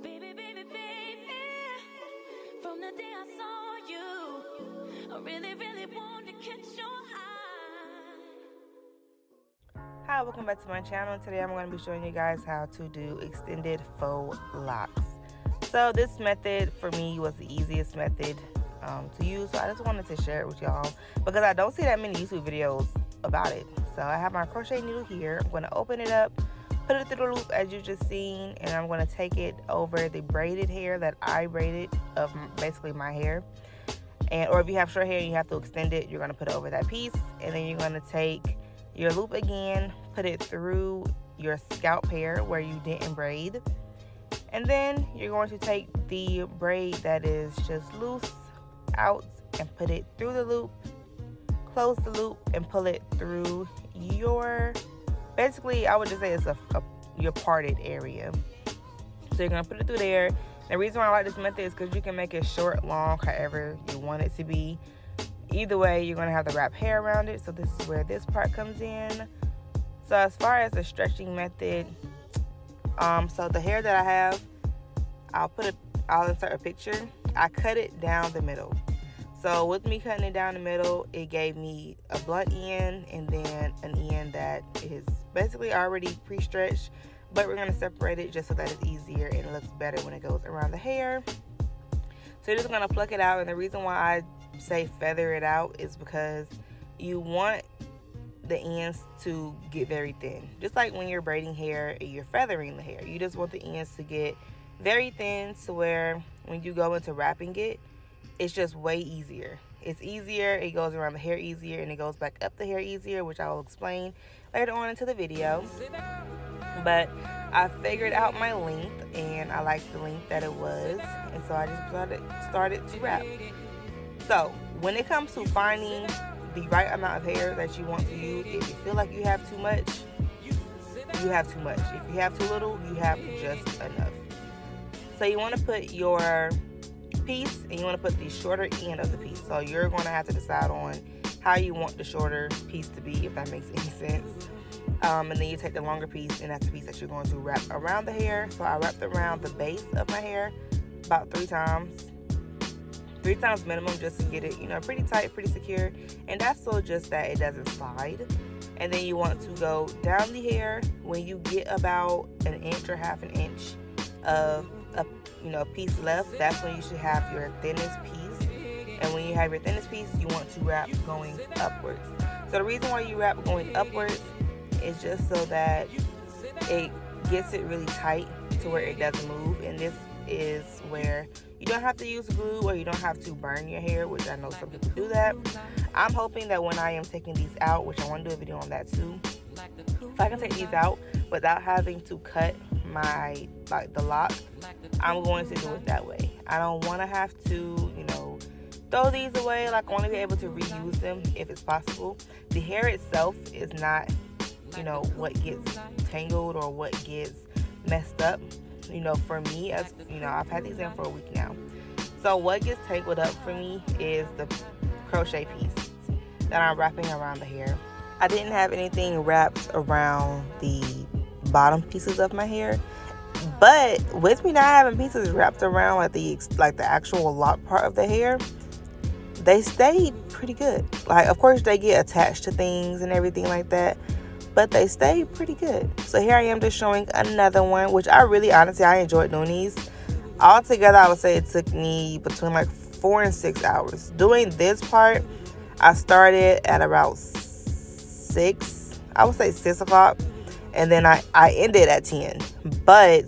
Baby, baby, baby, from the day I saw you, I really, really wanted to catch your eye. Hi, welcome back to my channel. Today I'm going to be showing you guys how to do extended faux locks. So this method for me was the easiest method to use, so I just wanted to share it with y'all because I don't see that many YouTube videos about it. So I have my crochet needle here. I'm going to open it up, put it through the loop as you just seen, and I'm going to take it over the braided hair that I braided of basically my hair. Or if you have short hair and you have to extend it, you're going to put it over that piece, and then you're going to take your loop again, put it through your scalp hair where you didn't braid, and then you're going to take the braid that is just loose out and put it through the loop, close the loop, and pull it through your, basically I would just say it's your parted area. So you're going to put it through there. The reason why I like this method is because you can make it short, long, however you want it to be. Either way, you're going to have the wrap hair around it, so this is where this part comes in. So as far as the stretching method, so the hair that I have, I'll insert a picture. I cut it down the middle. So with me cutting it down the middle, it gave me a blunt end and then an end that is basically already pre-stretched, but we're going to separate it just so that it's easier and it looks better when it goes around the hair. So you're just going to pluck it out, and the reason why I say feather it out is because you want the ends to get very thin. Just like when you're braiding hair and you're feathering the hair, you just want the ends to get very thin to where when you go into wrapping it, it's just way easier. It's easier, it goes around the hair easier, and it goes back up the hair easier, which I will explain later on into the video. But I figured out my length, and I liked the length that it was, and so I just started to wrap. So when it comes to finding the right amount of hair that you want to use, if you feel like you have too much, you have too much. If you have too little, you have just enough. So you want to put your piece, and you want to put the shorter end of the piece. So you're going to have to decide on how you want the shorter piece to be, if that makes any sense. And then you take the longer piece, and that's the piece that you're going to wrap around the hair. So I wrapped around the base of my hair about 3 times. 3 times minimum, just to get it, pretty tight, pretty secure. And that's so just that it doesn't slide. And then you want to go down the hair. When you get about an inch or half an inch of a piece left, that's when you should have your thinnest piece. And when you have your thinnest piece, you want to wrap going upwards. So the reason why you wrap going upwards is just so that it gets it really tight to where it doesn't move. And this is where you don't have to use glue, or you don't have to burn your hair, which I know some people do that. I'm hoping that when I am taking these out, which I want to do a video on that too, if I can take these out without having to cut the lock, I'm going to do it that way. I don't want to have to throw these away. I want to be able to reuse them if it's possible. The hair itself is not what gets tangled or what gets messed up. For me, as I've had these in for a week now. So what gets tangled up for me is the crochet piece that I'm wrapping around the hair. I didn't have anything wrapped around the bottom pieces of my hair, but with me not having pieces wrapped around like the actual lock part of the hair, they stayed pretty good. Of course they get attached to things and everything like that, but they stay pretty good. So here I am just showing another one, which honestly, I enjoyed doing these. Altogether, I would say it took me between 4 and 6 hours. Doing this part, I started at about 6, I would say 6 o'clock, and then I ended at 10. But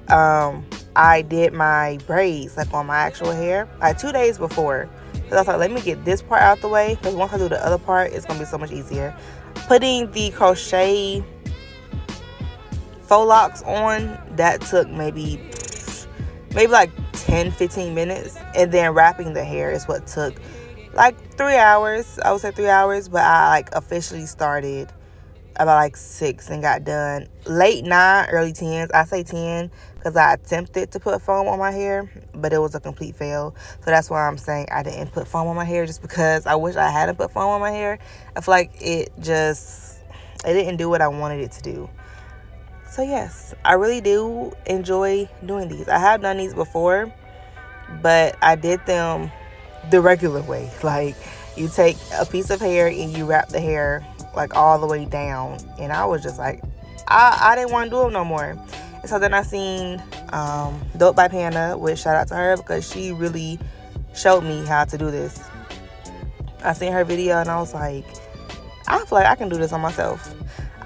I did my braids on my actual hair 2 days before. So I was like, let me get this part out the way, because once I do the other part, it's going to be so much easier. Putting the crochet faux locks on, that took maybe 10-15 minutes, and then wrapping the hair is what took 3 hours. I would say 3 hours, but I officially started about 6 and got done late 9, early 10s. I say 10 because I attempted to put foam on my hair, but it was a complete fail. So that's why I'm saying I didn't put foam on my hair, just because I wish I hadn't put foam on my hair. I feel like it didn't do what I wanted it to do. So yes, I really do enjoy doing these. I have done these before, but I did them the regular way. Like, you take a piece of hair and you wrap the hair like all the way down. And I was just like, I didn't want to do them no more. And so then I seen Dope by Panda, which shout out to her because she really showed me how to do this. I seen her video and I was like, I feel like I can do this on myself.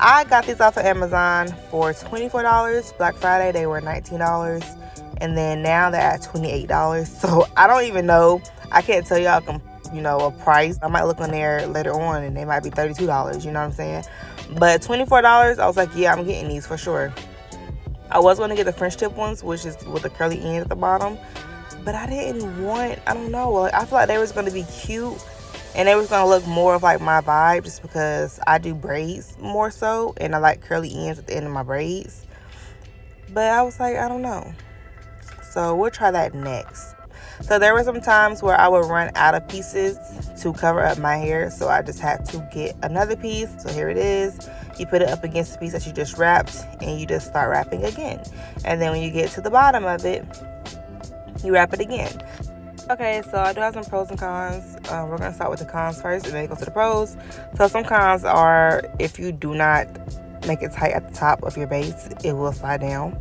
I got these off of Amazon for $24. Black Friday, they were $19. And then now they're at $28. So I don't even know. I can't tell y'all, a price. I might look on there later on and they might be $32. You know what I'm saying? But $24, I was like, yeah, I'm getting these for sure. I was going to get the French tip ones, which is with the curly end at the bottom. But I didn't want, I don't know. I feel like they was going to be cute. And they was going to look more of like my vibe just because I do braids more so. And I like curly ends at the end of my braids. But I was like, I don't know. So we'll try that next. So there were some times where I would run out of pieces to cover up my hair. So I just had to get another piece. So here it is. You put it up against the piece that you just wrapped. And you just start wrapping again. And then when you get to the bottom of it, you wrap it again. Okay, so I do have some pros and cons. We're going to start with the cons first and then go to the pros. So some cons are if you do not make it tight at the top of your base, it will slide down.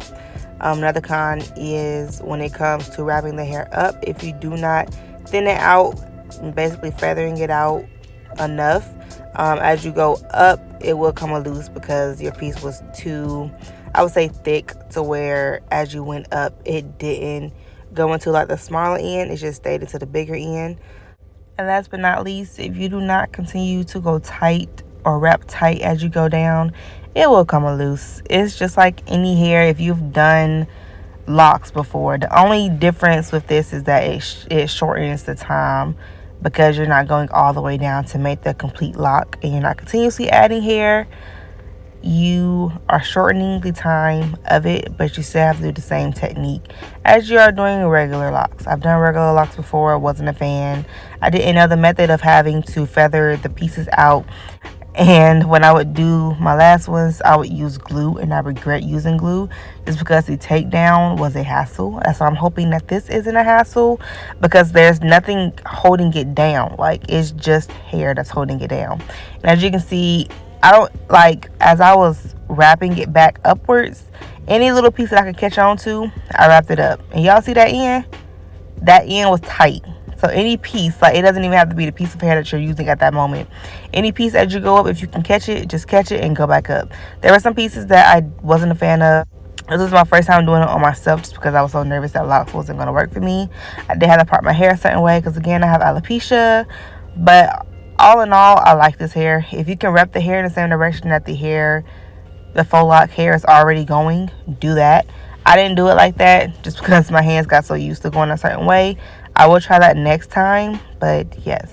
Another con is when it comes to wrapping the hair up, if you do not thin it out, basically feathering it out enough, as you go up, it will come loose because your piece was too, I would say, thick to where as you went up, it didn't go into like the smaller end, it just stayed into the bigger end. And last but not least, if you do not continue to go tight or wrap tight as you go down, it will come loose. It's just like any hair. If you've done locks before, the only difference with this is that it shortens the time because you're not going all the way down to make the complete lock and you're not continuously adding hair. You are shortening the time of it, but you still have to do the same technique as you are doing regular locks. I've done regular locks before, wasn't a fan. I didn't know the method of having to feather the pieces out. And when I would do my last ones, I would use glue, and I regret using glue just because the takedown was a hassle. So I'm hoping that this isn't a hassle because there's nothing holding it down. Like, it's just hair that's holding it down. And as you can see, I don't like, as I was wrapping it back upwards, any little piece that I could catch on to, I wrapped it up. And y'all see that end? That end was tight. So any piece, like, it doesn't even have to be the piece of hair that you're using at that moment. Any piece as you go up, if you can catch it, just catch it and go back up. There were some pieces that I wasn't a fan of. This was my first time doing it on myself just because I was so nervous that locks wasn't going to work for me. I did have to part my hair a certain way because, again, I have alopecia. But all in all, I like this hair. If you can wrap the hair in the same direction that the faux lock hair is already going, do that. I didn't do it like that just because my hands got so used to going a certain way. I will try that next time, but yes.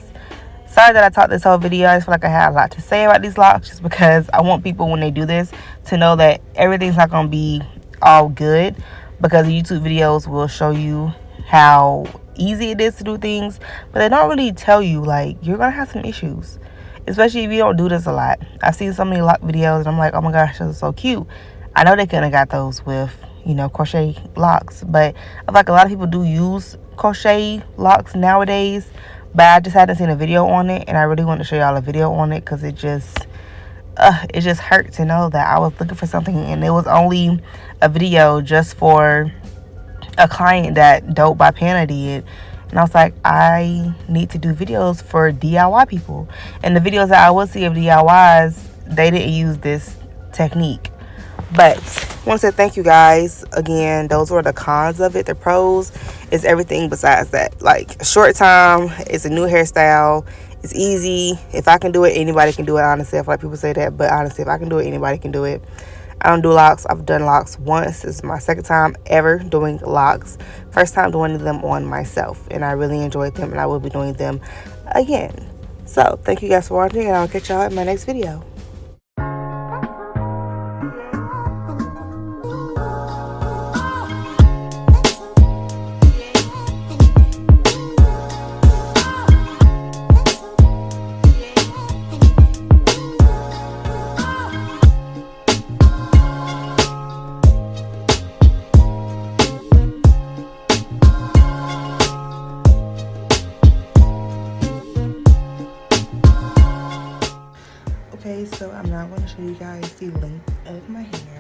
Sorry that I taught this whole video. I just feel like I had a lot to say about these locks just because I want people, when they do this, to know that everything's not going to be all good, because YouTube videos will show you how easy it is to do things, but they don't really tell you, like, you're going to have some issues, especially if you don't do this a lot. I've seen so many lock videos and I'm like, oh my gosh, those are so cute. I know they couldn't have got those with, crochet locks, but I feel like a lot of people do use crochet locks nowadays, but I just hadn't seen a video on it, and I really want to show y'all a video on it because it just hurt to know that I was looking for something and it was only a video just for a client that Dope by Panda did. And I was like, I need to do videos for DIY people, and the videos that I would see of DIYs, they didn't use this technique. But I want to say thank you guys again. Those were the cons of it. The pros is everything besides that. Like, short time, it's a new hairstyle, it's easy. If I can do it, anybody can do it. Honestly, I feel like people say that, but honestly, if I can do it, anybody can do it. I don't do locks. I've done locks once. This is my second time ever doing locks. First time doing them on myself, and I really enjoyed them, and I will be doing them again. So thank you guys for watching, and I'll catch y'all in my next video. So I'm not going to show you guys the length of my hair.